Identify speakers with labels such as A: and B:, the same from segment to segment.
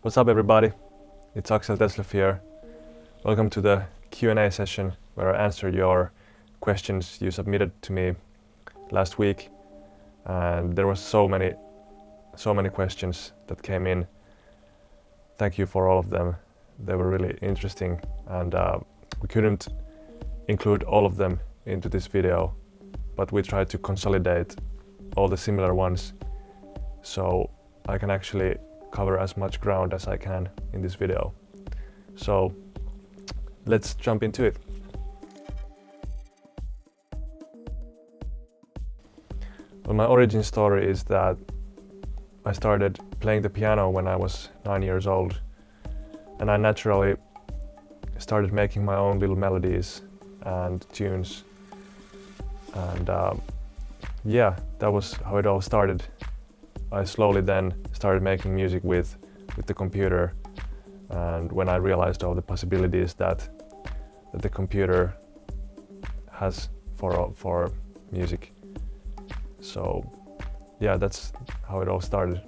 A: What's up everybody? It's Axel Thesleff here. Welcome to the Q&A session where I answer your questions you submitted to me last week. And there were so many questions that came in. Thank you for all of them. They were really interesting and we couldn't include all of them into this video, but we tried to consolidate all the similar ones so I can actually cover as much ground as I can in this video. So let's jump into it. Well, my origin story is that I started playing the piano when I was 9 years old, and I naturally started making my own little melodies and tunes, and yeah, that was how it all started. I slowly then started making music with the computer, and when I realized all the possibilities that the computer has for music. So yeah, that's how it all started.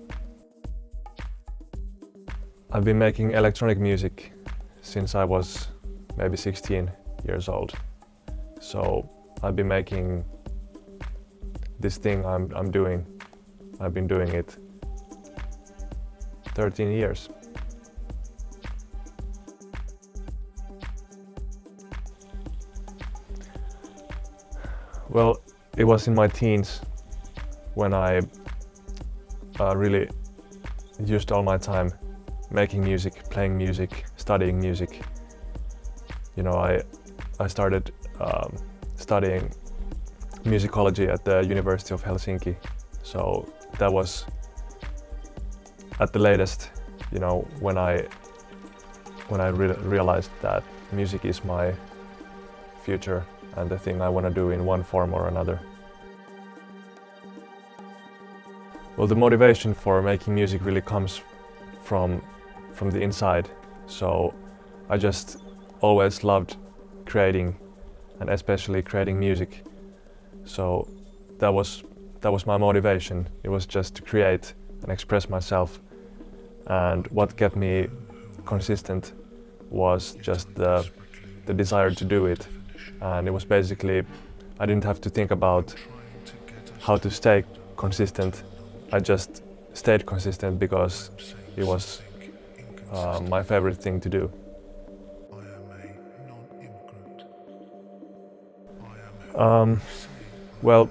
A: I've been making electronic music since I was maybe 16 years old. So I've been making this thing I'm doing. I've been doing it 13 years. Well, it was in my teens when I really used all my time making music, playing music, studying music. You know, I started studying musicology at the University of Helsinki. So that was at the latest, you know, when I realized that music is my future and the thing I want to do in one form or another. Well, the motivation for making music really comes from the inside. So I just always loved creating, and especially creating music. So that was my motivation. It was just to create and express myself. And what kept me consistent was just the desire to do it. And it was basically, I didn't have to think about how to stay consistent. I just stayed consistent because it was my favorite thing to do. Well,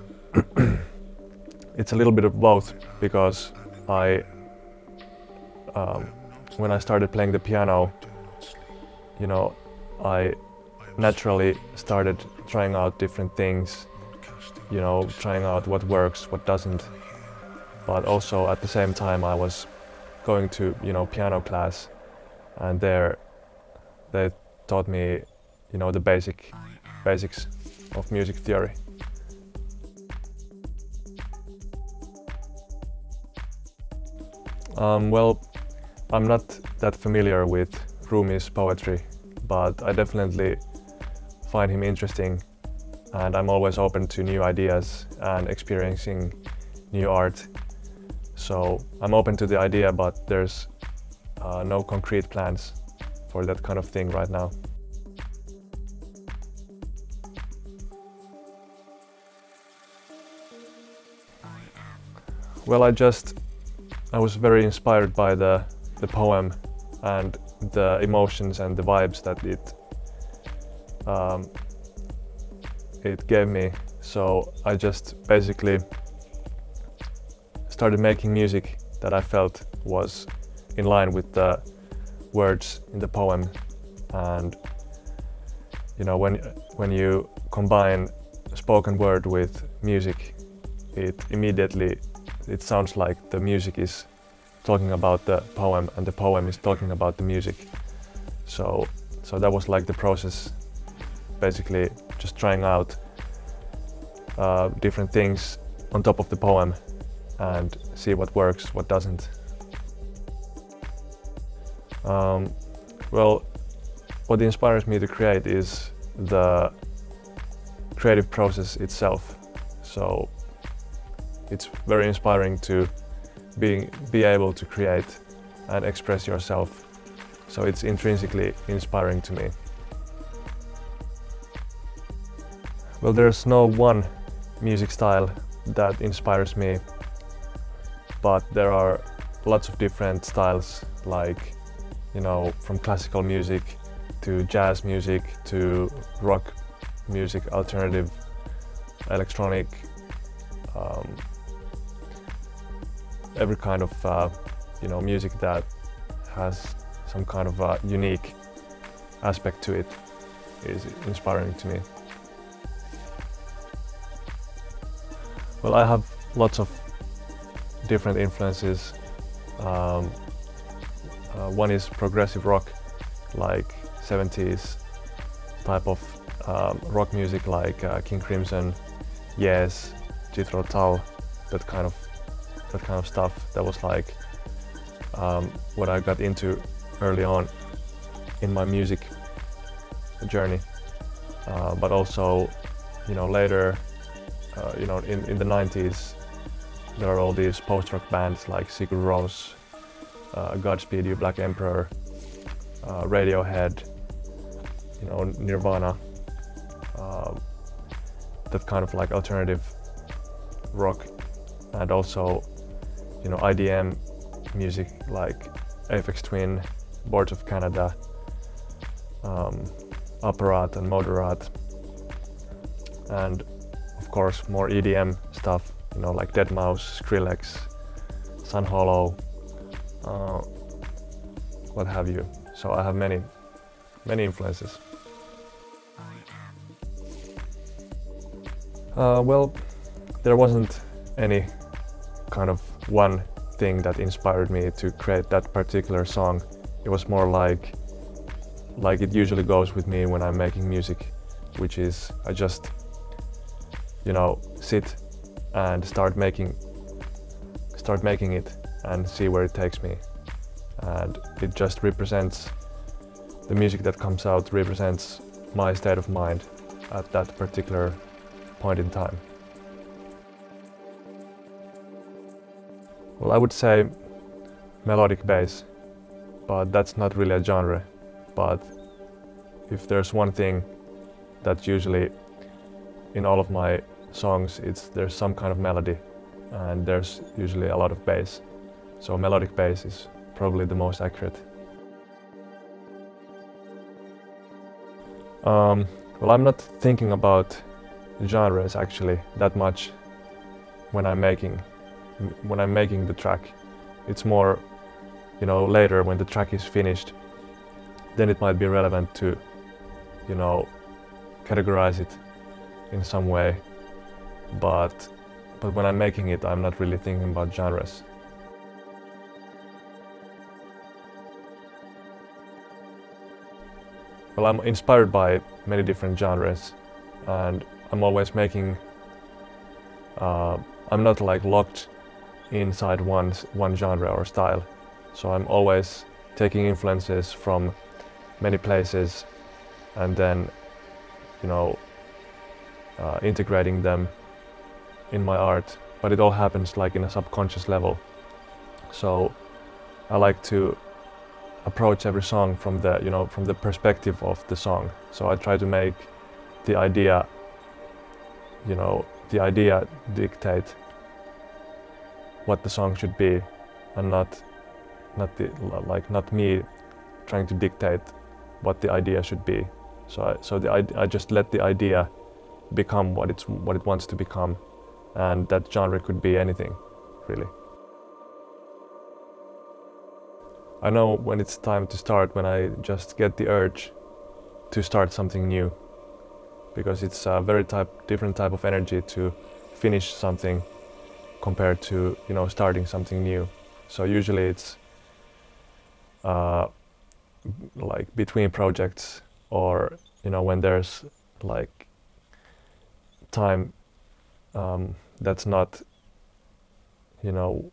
A: it's a little bit of both, because when I started playing the piano, you know, I naturally started trying out different things, you know, trying out what works, what doesn't. But also at the same time I was going to, you know, piano class, and there they taught me, you know, the basics of music theory. Well, I'm not that familiar with Rumi's poetry, but I definitely find him interesting, and I'm always open to new ideas and experiencing new art. So I'm open to the idea, but there's no concrete plans for that kind of thing right now. Well, I was very inspired by the poem and the emotions and the vibes that it gave me. So I just basically started making music that I felt was in line with the words in the poem. And you know, when you combine spoken word with music, it sounds like the music is talking about the poem and the poem is talking about the music. So that was like the process, basically just trying out different things on top of the poem and see what works, what doesn't. Well, what inspires me to create is the creative process itself. So it's very inspiring to be able to create and express yourself. So it's intrinsically inspiring to me. Well, there's no one music style that inspires me, but there are lots of different styles, like, you know, from classical music to jazz music to rock music, alternative, electronic, every kind of you know, music that has some kind of a unique aspect to it is inspiring to me. Well, I have lots of different influences. One is progressive rock, like 70s type of rock music, like King Crimson, Yes, Jethro Tull, that kind of stuff. That was like what I got into early on in my music journey. But also, you know, later, you know, in the 90s, there are all these post-rock bands like Sigur Rós, Godspeed You Black Emperor, Radiohead, you know, Nirvana, that kind of like alternative rock, and also, you know, IDM music like Aphex Twin, Boards of Canada, Apparat and Moderat, and of course more EDM stuff, you know, like Deadmau5, Skrillex, Sun Hollow, what have you. So I have many influences. Well, there wasn't any kind of one thing that inspired me to create that particular song. It was more like it usually goes with me when I'm making music, which is I just, you know, sit and start making it and see where it takes me. And it just represents, the music that comes out represents my state of mind at that particular point in time. Well, I would say melodic bass, but that's not really a genre. But if there's one thing that usually in all of my songs, there's some kind of melody, and there's usually a lot of bass. So melodic bass is probably the most accurate. Well, I'm not thinking about genres actually that much when I'm making the track. It's more, you know, later when the track is finished, then it might be relevant to, you know, categorize it in some way. But when I'm making it, I'm not really thinking about genres. Well, I'm inspired by many different genres, and I'm always making, I'm not like locked inside one genre or style. So I'm always taking influences from many places and then, you know, integrating them in my art. But it all happens like in a subconscious level. So I like to approach every song from the, you know, from the perspective of the song. So I try to make the idea, you know, the idea dictate what the song should be, and not me trying to dictate what the idea should be. I just let the idea become what it wants to become, and that genre could be anything, really. I know when it's time to start, when I just get the urge to start something new, because it's a very different type of energy to finish something compared to, you know, starting something new. So usually it's like between projects, or, you know, when there's like time that's not, you know,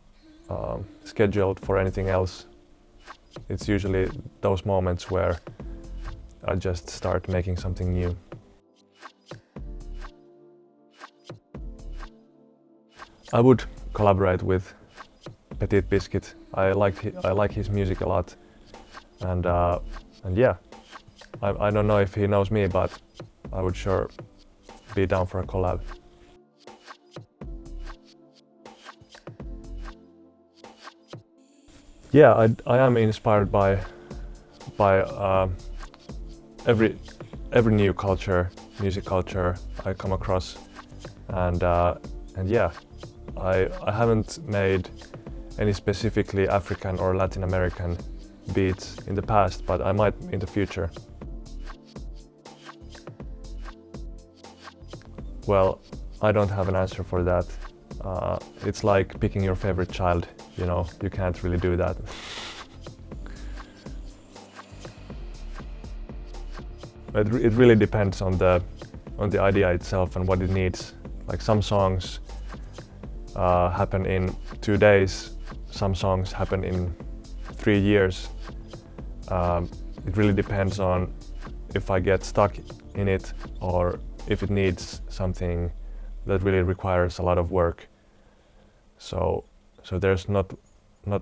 A: scheduled for anything else. It's usually those moments where I just start making something new. I would collaborate with Petit Biscuit I like his music a lot, and yeah, I don't know if he knows me, but I would sure be down for a collab. Yeah, I am inspired by every new culture, music culture I come across, and yeah, I haven't made any specifically African or Latin American beats in the past, but I might in the future. Well, I don't have an answer for that. It's like picking your favorite child, you know, you can't really do that. It really depends on the idea itself and what it needs. Like some songs happen in 2 days, some songs happen in 3 years. It really depends on if I get stuck in it or if it needs something that really requires a lot of work. So there's not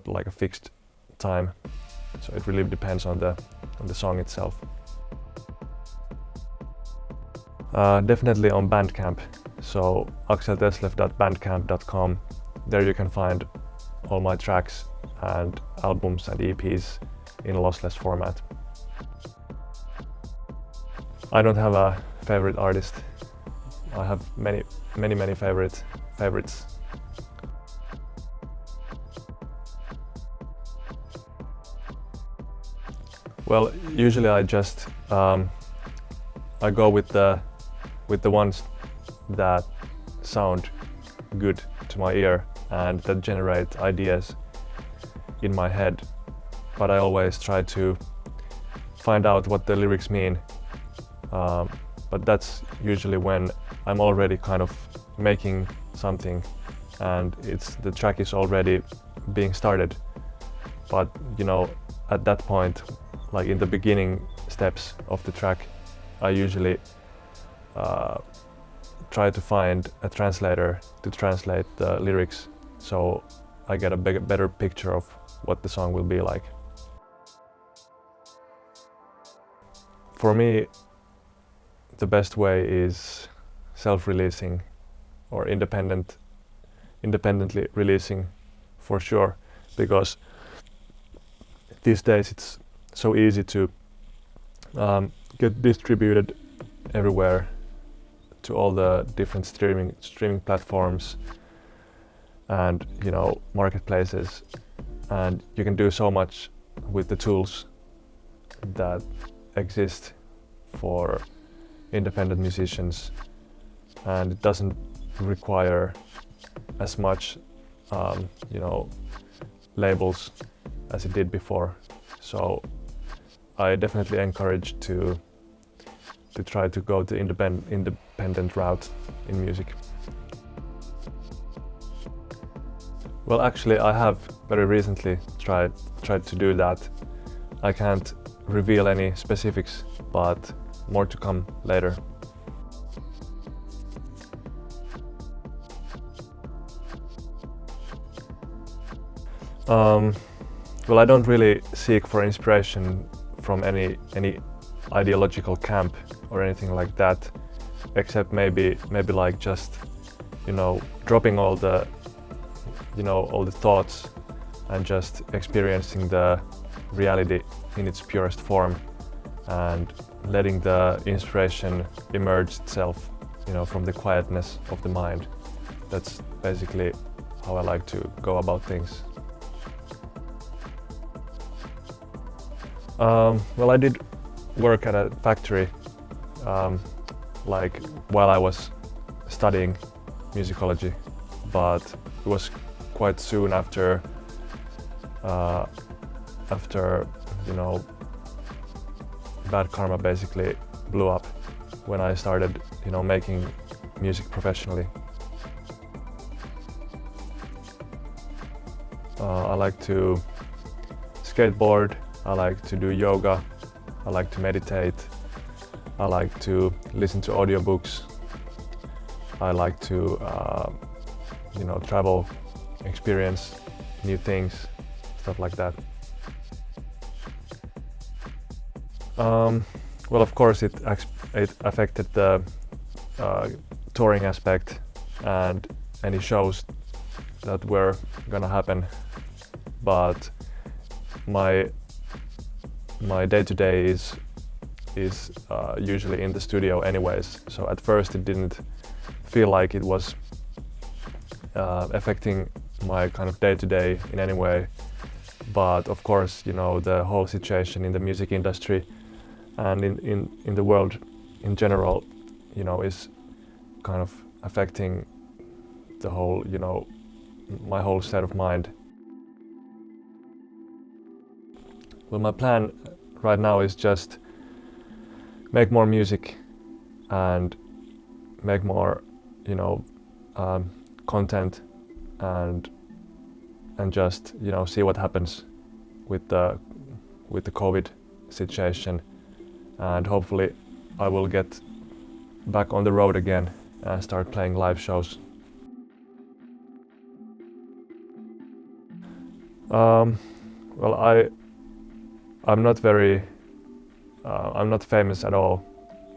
A: like a fixed time. So it really depends on the song itself. Definitely on Bandcamp. So axelthesleff.bandcamp.com. There you can find all my tracks and albums and EPs in lossless format. I don't have a favorite artist. I have many favorites. Well, usually I just I go with the ones that sound good to my ear and that generate ideas in my head. But I always try to find out what the lyrics mean. But that's usually when I'm already kind of making something and the track is already being started. But you know, at that point, like in the beginning steps of the track, I usually try to find a translator to translate the lyrics, so I get a better picture of what the song will be like. For me, the best way is self-releasing or independently releasing, for sure, because these days it's so easy to get distributed everywhere to all the different streaming platforms and, you know, marketplaces, and you can do so much with the tools that exist for independent musicians, and it doesn't require as much you know, labels as it did before. So I definitely encourage to try to go the independent route in music. Well, actually I have very recently tried to do that. I can't reveal any specifics, but more to come later. Well, I don't really seek for inspiration from any ideological camp or anything like that, except maybe like just, you know, dropping all the thoughts and just experiencing the reality in its purest form and letting the inspiration emerge itself, you know, from the quietness of the mind. That's basically how I like to go about things. Well, I did work at a factory like while I was studying musicology, but it was quite soon after you know, bad karma basically blew up when I started, you know, making music professionally. I like to skateboard, I like to do yoga, I like to meditate, I like to listen to audiobooks, I like to you know, travel, experience new things, stuff like that. Well, of course, it affected the touring aspect and any shows that were gonna happen, but my day-to-day is usually in the studio anyways. So at first it didn't feel like it was affecting my kind of day-to-day in any way, but of course, you know, the whole situation in the music industry and in the world in general, you know, is kind of affecting the whole, you know, my whole state of mind. Well, my plan right now is just make more music and make more, you know, content and just, you know, see what happens with the COVID situation, and hopefully I will get back on the road again and start playing live shows. Well, I'm not very I'm not famous at all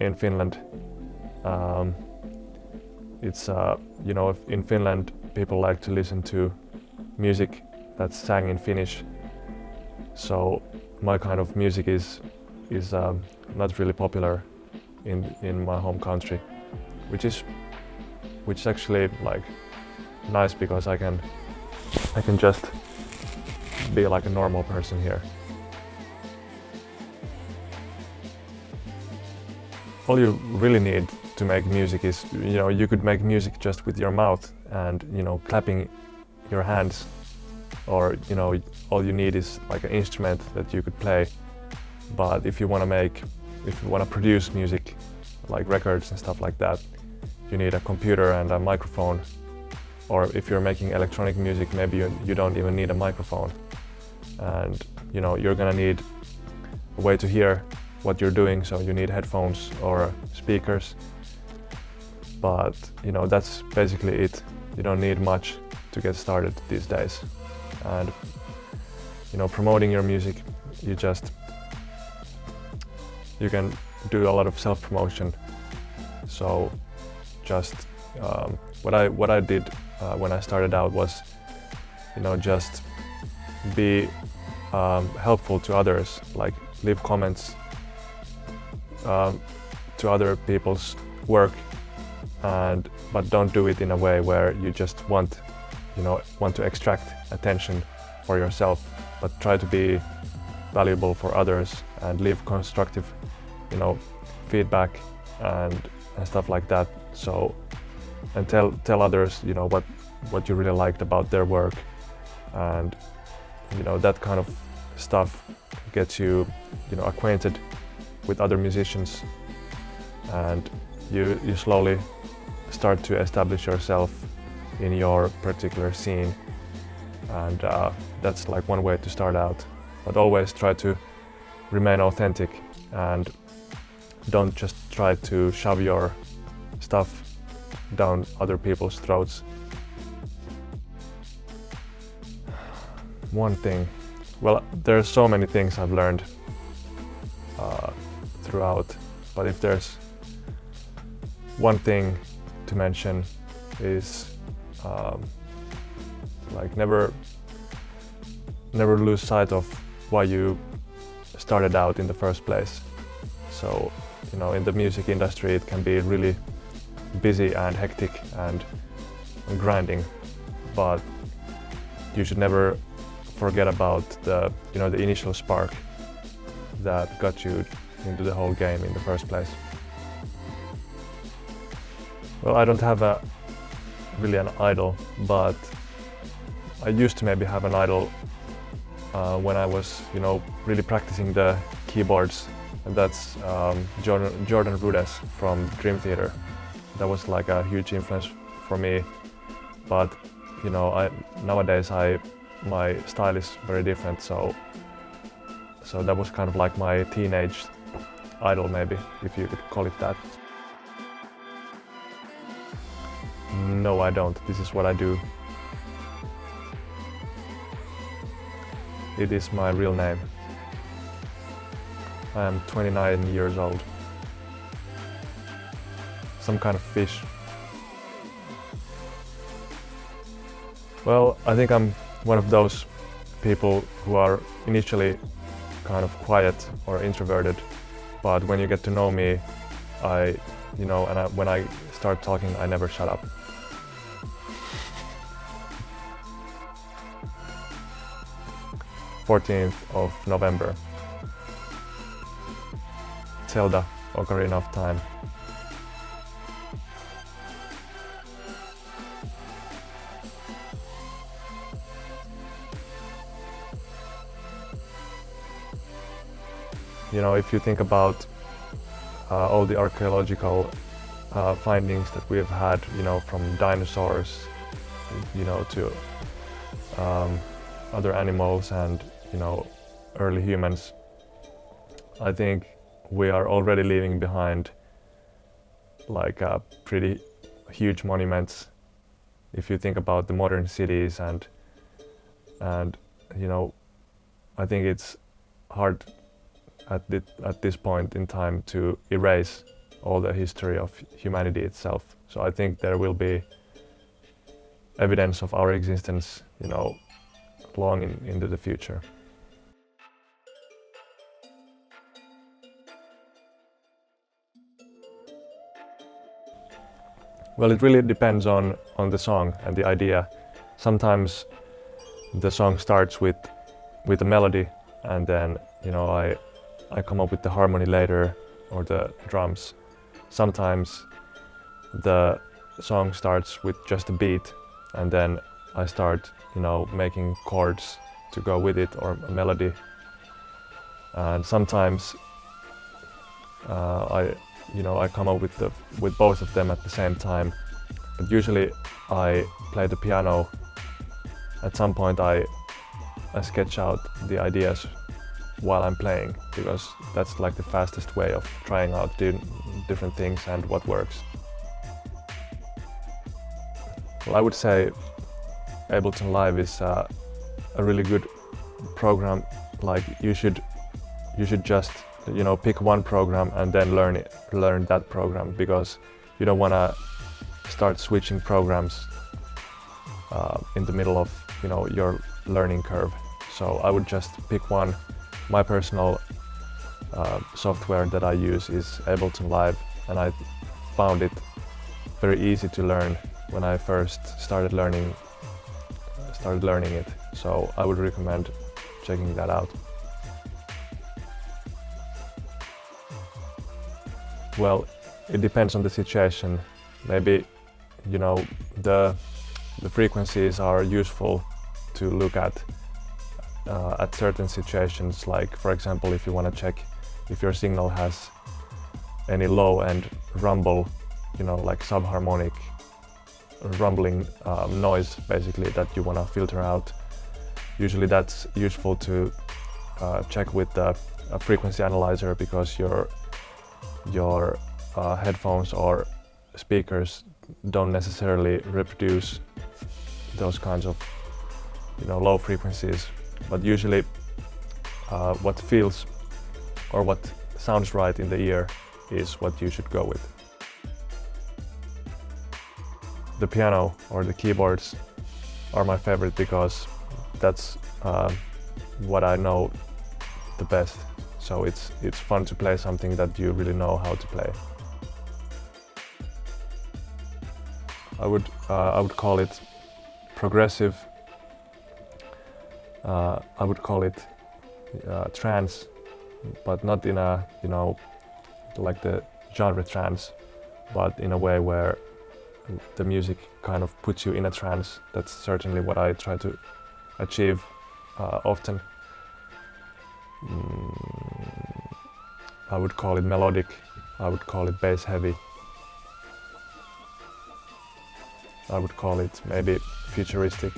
A: in Finland. It's you know, in Finland people like to listen to music that's sang in Finnish, so my kind of music is not really popular in my home country, which is actually like nice, because I can just be like a normal person here. All you really need to make music is, you know, you could make music just with your mouth and, you know, clapping your hands, or, you know, all you need is like an instrument that you could play. But if you want to produce music, like records and stuff like that, you need a computer and a microphone. Or if you're making electronic music, maybe you don't even need a microphone. And, you know, you're gonna need a way to hear what you're doing, so you need headphones or speakers. But, you know, that's basically it. You don't need much to get started these days. And, you know, promoting your music, you can do a lot of self-promotion. So just what I did when I started out was, you know, just be helpful to others, like leave comments to other people's work, but don't do it in a way where you just want to extract attention for yourself, but try to be valuable for others and leave constructive, you know, feedback and stuff like that. So, and tell others, you know, what you really liked about their work, and, you know, that kind of stuff gets you, you know, acquainted with other musicians, and you slowly start to establish yourself in your particular scene. And that's like one way to start out. But always try to remain authentic and don't just try to shove your stuff down other people's throats. One thing, well, there's so many things I've learned throughout, but if there's one thing to mention is like never lose sight of why you started out in the first place. So, you know, in the music industry it can be really busy and hectic and grinding, but you should never forget about the initial spark that got you into the whole game in the first place. Well, I don't have really an idol, but I used to maybe have an idol when I was, you know, really practicing the keyboards, and that's Jordan Rudess from Dream Theater. That was like a huge influence for me, but, you know, nowadays my style is very different, so that was kind of like my teenage idol, maybe, if you could call it that. No, I don't. This is what I do. it is my real name. I am 29 years old. Some kind of fish. Well, I think I'm one of those people who are initially kind of quiet or introverted, but when you get to know me, when I start talking, I never shut up. November 14th. Zelda, Ocarina of Time. If you think about all the archaeological findings that we have had, from dinosaurs, to other animals and, early humans, I think we are already leaving behind like pretty huge monuments. If you think about the modern cities and I think it's hard at this point in time to erase all the history of humanity itself. So I think there will be evidence of our existence, long into the future. Well, it really depends on the song and the idea. Sometimes the song starts with a melody, and then I come up with the harmony later, or the drums. Sometimes the song starts with just a beat, and then I start making chords to go with it, or a melody. And sometimes I come up with both of them at the same time. But usually I play the piano. At some point I sketch out the ideas while I'm playing, because that's like the fastest way of trying out different things and what works. Well, I would say Ableton Live is a really good program. Like you should just pick one program and then learn that program, because you don't want to start switching programs in the middle of your learning curve. So I would just pick one. My personal software that I use is Ableton Live, and I found it very easy to learn when I first started learning it. So I would recommend checking that out. Well, it depends on the situation. Maybe the frequencies are useful to look at certain situations, like for example if you want to check if your signal has any low end rumble, like subharmonic rumbling noise basically that you want to filter out. Usually that's useful to check with a frequency analyzer, because your headphones or speakers don't necessarily reproduce those kinds of low frequencies. But usually what feels or what sounds right in the ear is what you should go with. The piano or the keyboards are my favorite, because that's what I know the best. So it's fun to play something that you really know how to play. I would call it progressive. I would call it trance, but not in a like the genre trance, but in a way where the music kind of puts you in a trance. That's certainly what I try to achieve often. I would call it melodic. I would call it bass heavy. I would call it maybe futuristic,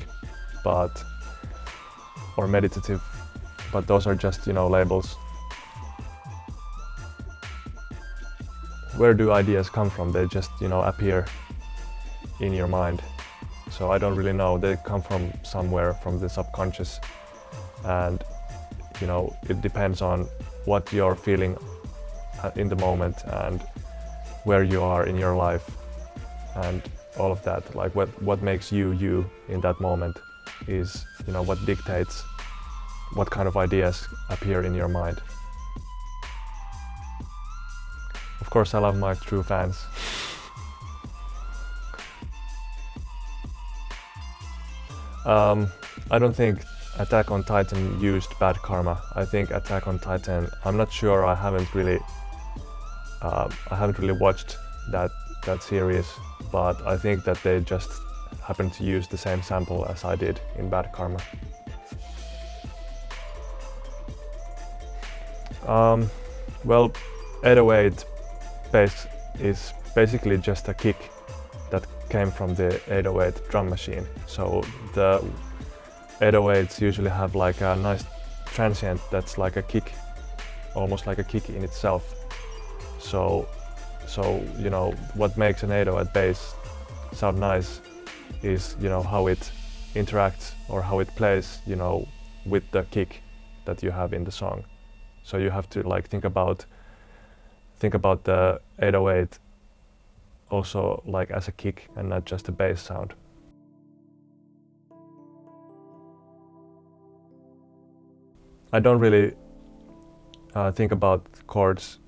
A: or meditative, but those are just labels. Where do ideas come from? They just appear in your mind. So I don't really know. They come from somewhere, from the subconscious. and you know, it depends on what you're feeling in the moment and where you are in your life and all of that. Like what makes you in that moment is, you know, what dictates what kind of ideas appear in your mind. Of course, I love my true fans. I don't think Attack on Titan used Bad Karma. I think Attack on Titan, I'm not sure, I haven't really watched that series, but I think that they just happened to use the same sample as I did in Bad Karma. Well, 808 bass is basically just a kick that came from the 808 drum machine. So the 808s usually have like a nice transient that's like a kick, almost like a kick in itself. So you know, what makes an 808 bass sound nice is, you know, how it interacts or how it plays, you know, with the kick that you have in the song. So you have to like think about the 808 also like as a kick and not just a bass sound. I don't really think about chords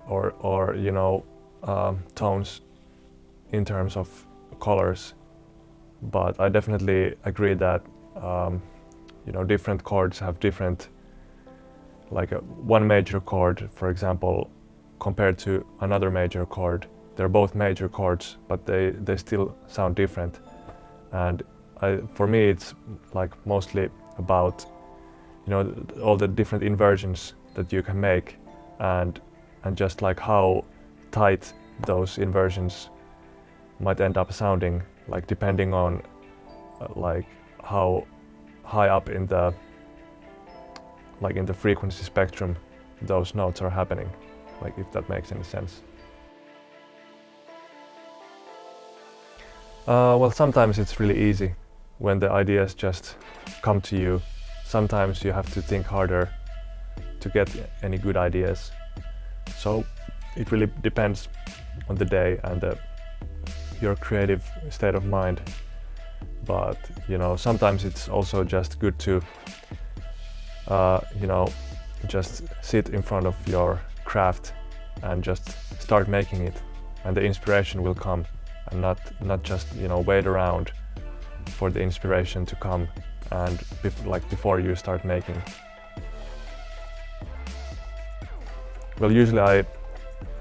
A: or you know, tones in terms of colors, but I definitely agree that you know, different chords have different, like one major chord, for example, compared to another major chord. They're both major chords, but they still sound different. And for me, it's like mostly about, you know, all the different inversions that you can make, and just like how tight those inversions might end up sounding, like depending on like how high up in the frequency spectrum those notes are happening, like if that makes any sense. Well, sometimes it's really easy when the ideas just come to you. Sometimes you have to think harder to get any good ideas. So it really depends on the day and your creative state of mind. But you know, sometimes it's also just good to you know, just sit in front of your craft and just start making it, and the inspiration will come, and not just, you know, wait around for the inspiration to come and before you start making. Well, usually I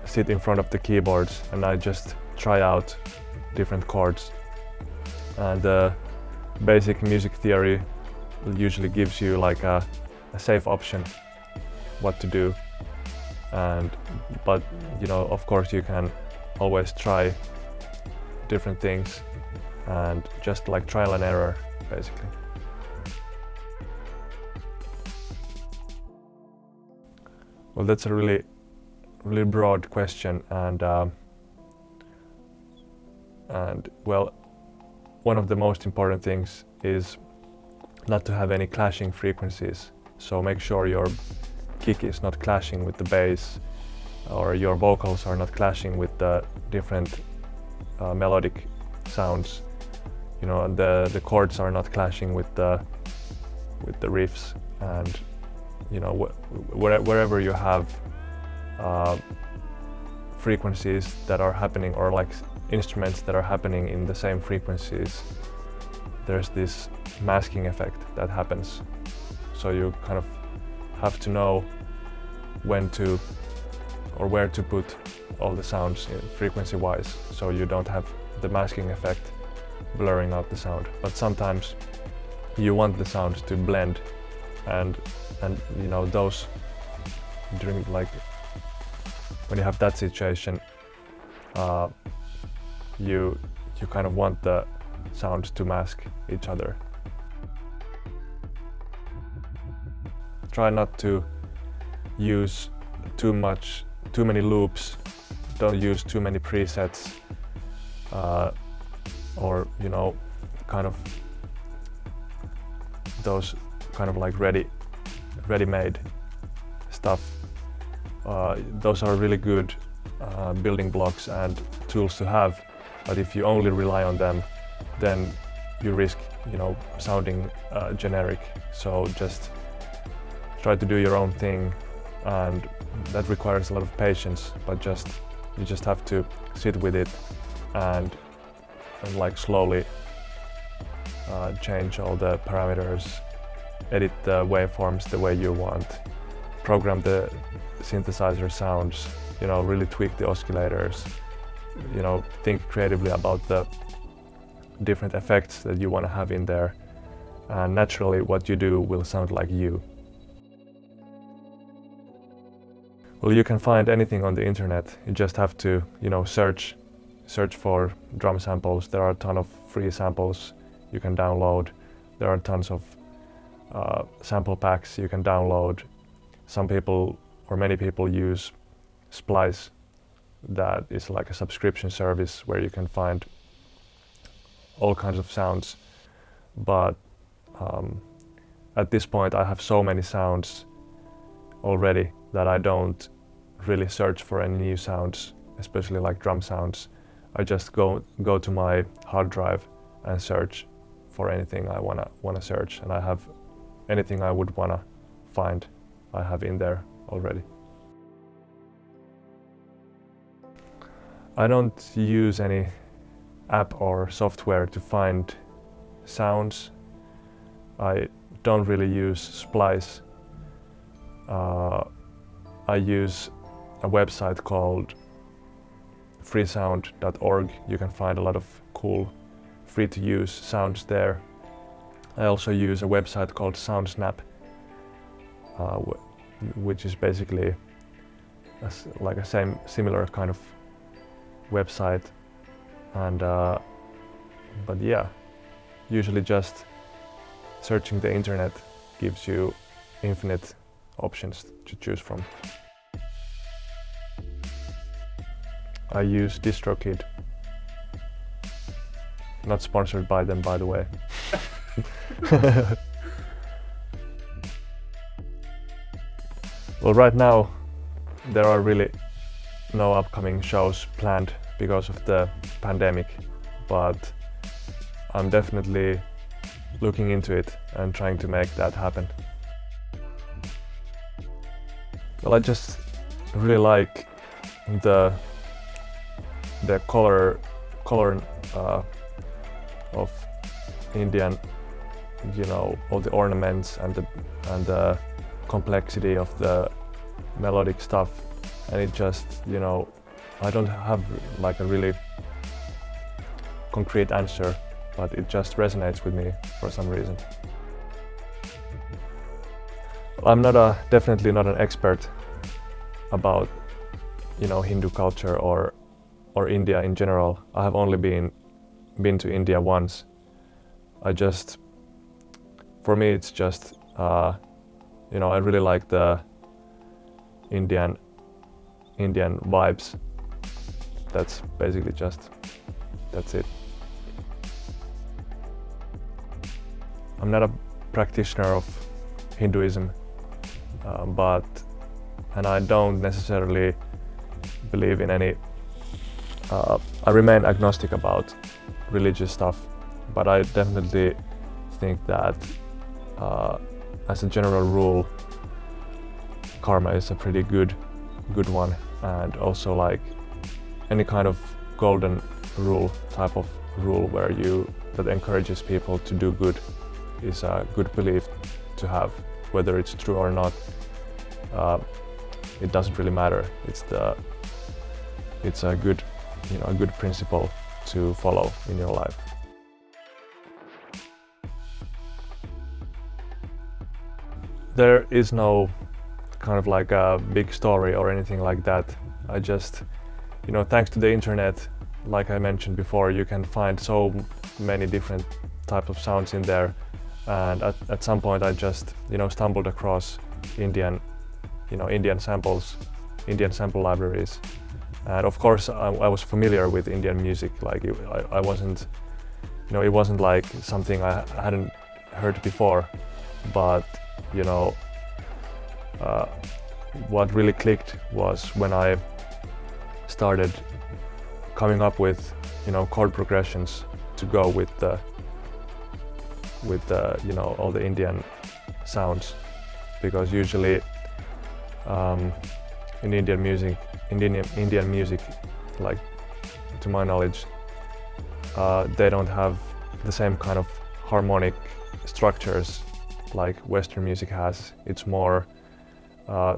A: sit in front of the keyboards and I just try out different chords, and basic music theory usually gives you like a safe option what to do, but you know, of course you can always try different things and just like trial and error basically. Well, that's a really broad question, and well, one of the most important things is not to have any clashing frequencies. So make sure your kick is not clashing with the bass, or your vocals are not clashing with the different melodic sounds. You know, and the chords are not clashing with the riffs, and you know, wherever you have frequencies that are happening, or like instruments that are happening in the same frequencies, there's this masking effect that happens. So you kind of have to know when to or where to put all the sounds frequency-wise, so you don't have the masking effect blurring out the sound. But sometimes you want the sound to blend, and you know, those during like when you have that situation, you kind of want the sounds to mask each other. Try not to use too many loops. Don't use too many presets, or you know, kind of those kind of like ready-made stuff. Those are really good building blocks and tools to have, but if you only rely on them, then you risk, sounding generic. So just try to do your own thing, and that requires a lot of patience, but you just have to sit with it and like slowly change all the parameters, edit the waveforms the way you want, program the synthesizer sounds, really tweak the oscillators, think creatively about the different effects that you want to have in there, and naturally what you do will sound like you. Well, you can find anything on the internet. You just have to, search for drum samples. There are a ton of free samples you can download. There are tons of sample packs you can download. Some people, or many people, use Splice. That is like a subscription service where you can find all kinds of sounds. But at this point I have so many sounds already that I don't really search for any new sounds, especially like drum sounds. I just go to my hard drive and search for anything I wanna search, and I have anything I would wanna find, I have in there already. I don't use any app or software to find sounds. I don't really use Splice. I use a website called freesound.org. You can find a lot of cool free-to-use sounds there. I also use a website called SoundSnap, which is basically like a similar kind of website. And but yeah, usually just searching the internet gives you infinite options to choose from. I use DistroKid. Not sponsored by them, by the way. Well, right now there are really no upcoming shows planned because of the pandemic, but I'm definitely looking into it and trying to make that happen. Well, I just really like the color of Indian, all the ornaments and the complexity of the melodic stuff, and it just, I don't have like a really concrete answer, but it just resonates with me for some reason. I'm definitely not an expert about, Hindu culture or India in general. I have only been to India once. For me it's just, I really like the Indian vibes. That's basically that's it. I'm not a practitioner of Hinduism, and I don't necessarily believe in any. I remain agnostic about religious stuff, but I definitely think that, as a general rule, karma is a pretty good one, and also like any kind of golden rule type of rule that encourages people to do good is a good belief to have. Whether it's true or not, it doesn't really matter. It's a good, a good principle to follow in your life. There is no kind of like a big story or anything like that. I just, thanks to the internet, like I mentioned before, you can find so many different types of sounds in there. And at some point I just, stumbled across Indian samples, Indian sample libraries. And of course I was familiar with Indian music. Like I wasn't, it wasn't like something I hadn't heard before. but you know, what really clicked was when I started coming up with, you know, chord progressions to go with the you know, all the Indian sounds, because usually in Indian music, like to my knowledge, they don't have the same kind of harmonic structures like Western music has. It's more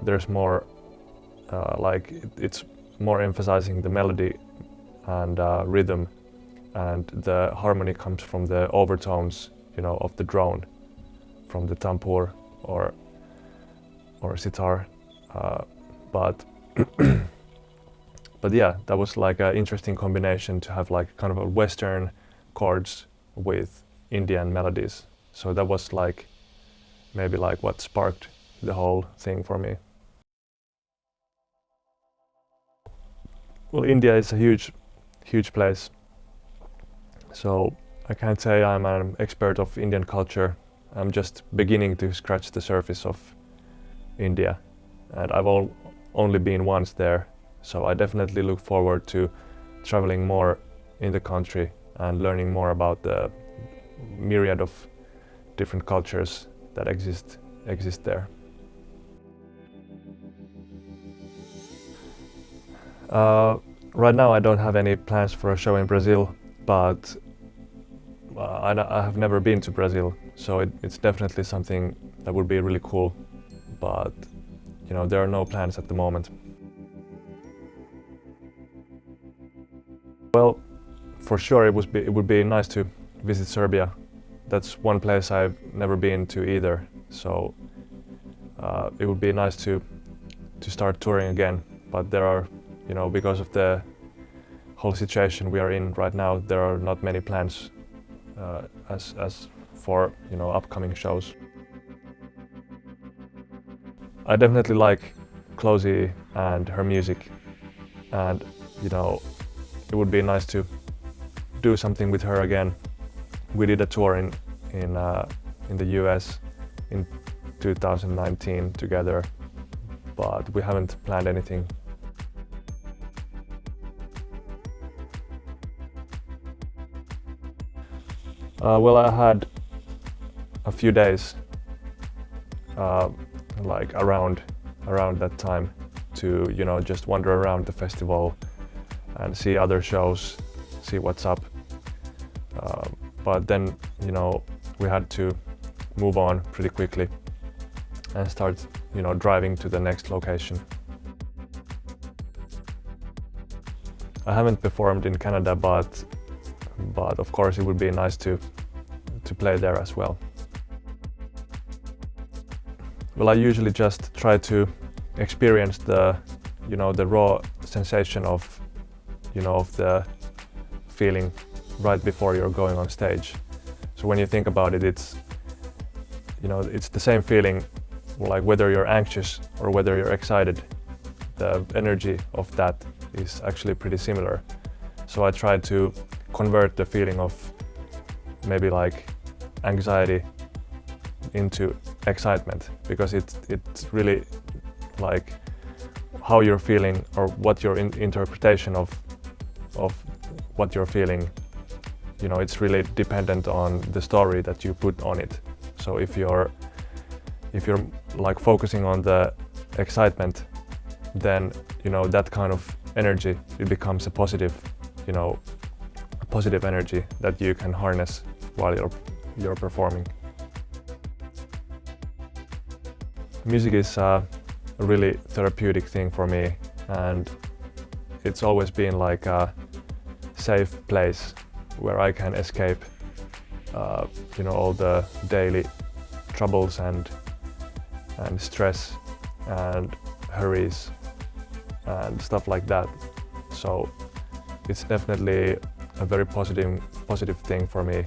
A: there's more like it's more emphasizing the melody and rhythm, and the harmony comes from the overtones, you know, of the drone, from the tambur or sitar, but but yeah, that was like an interesting combination to have like kind of a Western chords with Indian melodies. So that was like maybe like what sparked the whole thing for me. Well, India is a huge place. So I can't say I'm an expert of Indian culture. I'm just beginning to scratch the surface of India, and I've only been once there. So I definitely look forward to traveling more in the country and learning more about the myriad of different cultures that exist there. Right now I don't have any plans for a show in Brazil, but I have never been to Brazil, so it's definitely something that would be really cool, but you know, there are no plans at the moment. Well, for sure it would be nice to visit Serbia. That's one place I've never been to either, so it would be nice to start touring again, but there are, you know, because of the whole situation we are in right now, there are not many plans as for, you know, upcoming shows. I definitely like Closey and her music, and you know, it would be nice to do something with her again. We did a tour in the US in 2019 together, but we haven't planned anything. Well, I had a few days like around that time to, you know, just wander around the festival and see other shows, see what's up. But then, you know, we had to move on pretty quickly and start, you know, driving to the next location. I haven't performed in Canada, but of course it would be nice to play there as well. Well, I usually just try to experience the, you know, the raw sensation of, you know, of the feeling right before you're going on stage. So when you think about it, it's, you know, it's the same feeling, like whether you're anxious or whether you're excited. The energy of that is actually pretty similar. So I try to convert the feeling of maybe like anxiety into excitement, because it's really like how you're feeling or what your interpretation of what you're feeling, you know, it's really dependent on the story that you put on it. So if you're like focusing on the excitement, then, you know, that kind of energy, it becomes a positive, you know, a positive energy that you can harness while you're performing. Music is a really therapeutic thing for me, and it's always been like a safe place where I can escape, you know, all the daily troubles and stress and hurries and stuff like that. So it's definitely a very positive thing for me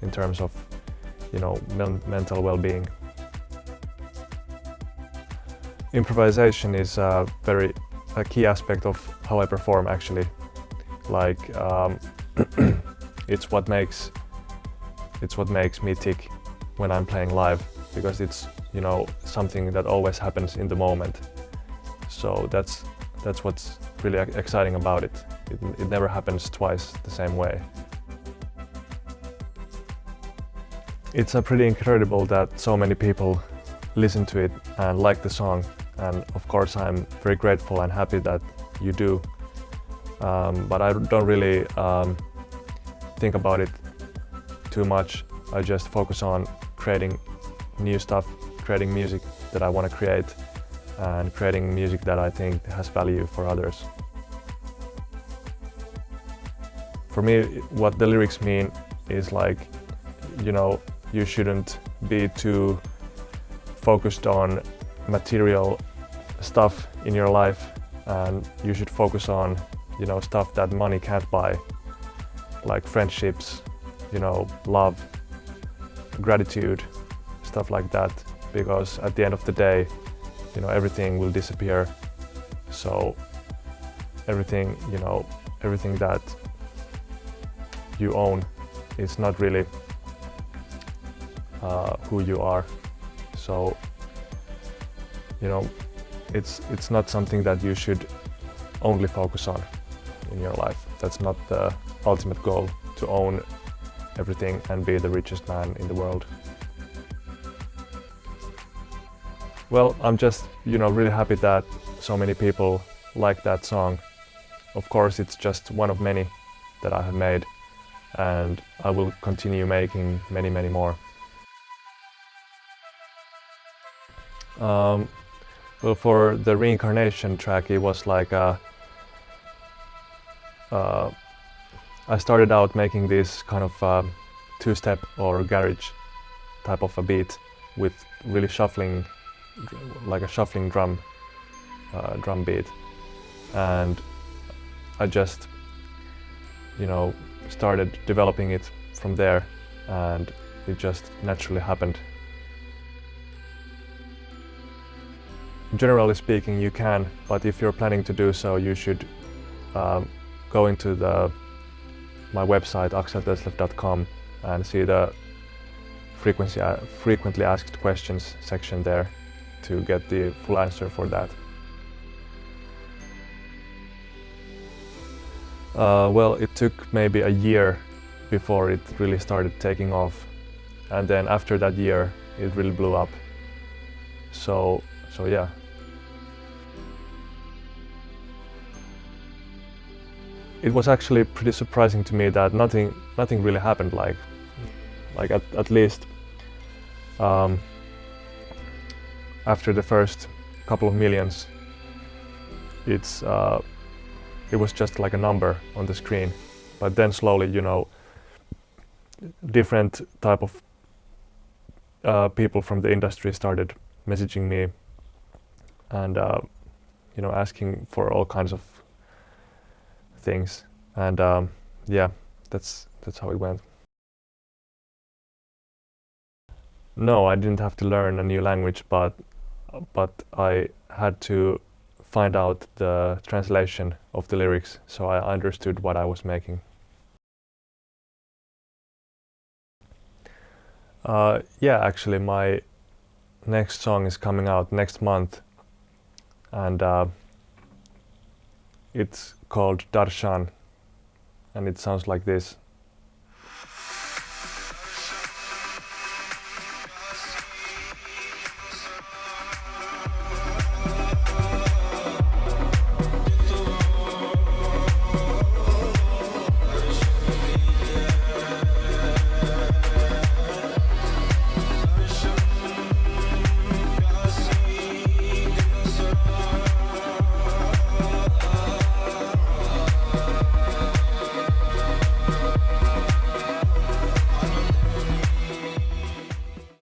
A: in terms of, you know, mental well-being. Improvisation is a key aspect of how I perform, actually. Like it's what makes me tick when I'm playing live, because it's, you know, something that always happens in the moment. So that's what's really exciting about it. It never happens twice the same way. It's pretty incredible that so many people listen to it and like the song, and of course I'm very grateful and happy that you do. But I don't really think about it too much. I just focus on creating new stuff, creating music that I want to create, and creating music that I think has value for others. For me, what the lyrics mean is like, you know, you shouldn't be too focused on material stuff in your life, and you should focus on, you know, stuff that money can't buy, like friendships, you know, love, gratitude, stuff like that, because at the end of the day, you know, everything will disappear. So everything, you know, everything that you own is not really who you are. So, you know, it's not something that you should only focus on in your life. That's not the ultimate goal, to own everything and be the richest man in the world. Well, I'm just, you know, really happy that so many people like that song. Of course, it's just one of many that I have made, and I will continue making many, many more. Well, for the reincarnation track, it was like I started out making this kind of two-step or garage type of a beat with really shuffling, like a shuffling drum beat, and I just, you know, started developing it from there, and it just naturally happened. Generally speaking, you can, but if you're planning to do so, you should go into my website axel.thesleff.com and see the frequently asked questions section there to get the full answer for that. Well, it took maybe a year before it really started taking off, and then after that year it really blew up. So yeah. It was actually pretty surprising to me that nothing really happened, like at least after the first couple of millions, it was just like a number on the screen. But then slowly, you know, different type of people from the industry started messaging me and you know, asking for all kinds of things, and yeah, that's how it went. No, I didn't have to learn a new language, but I had to find out the translation of the lyrics, so I understood what I was making. Yeah, actually my next song is coming out next month, and it's called Darshan, and it sounds like this.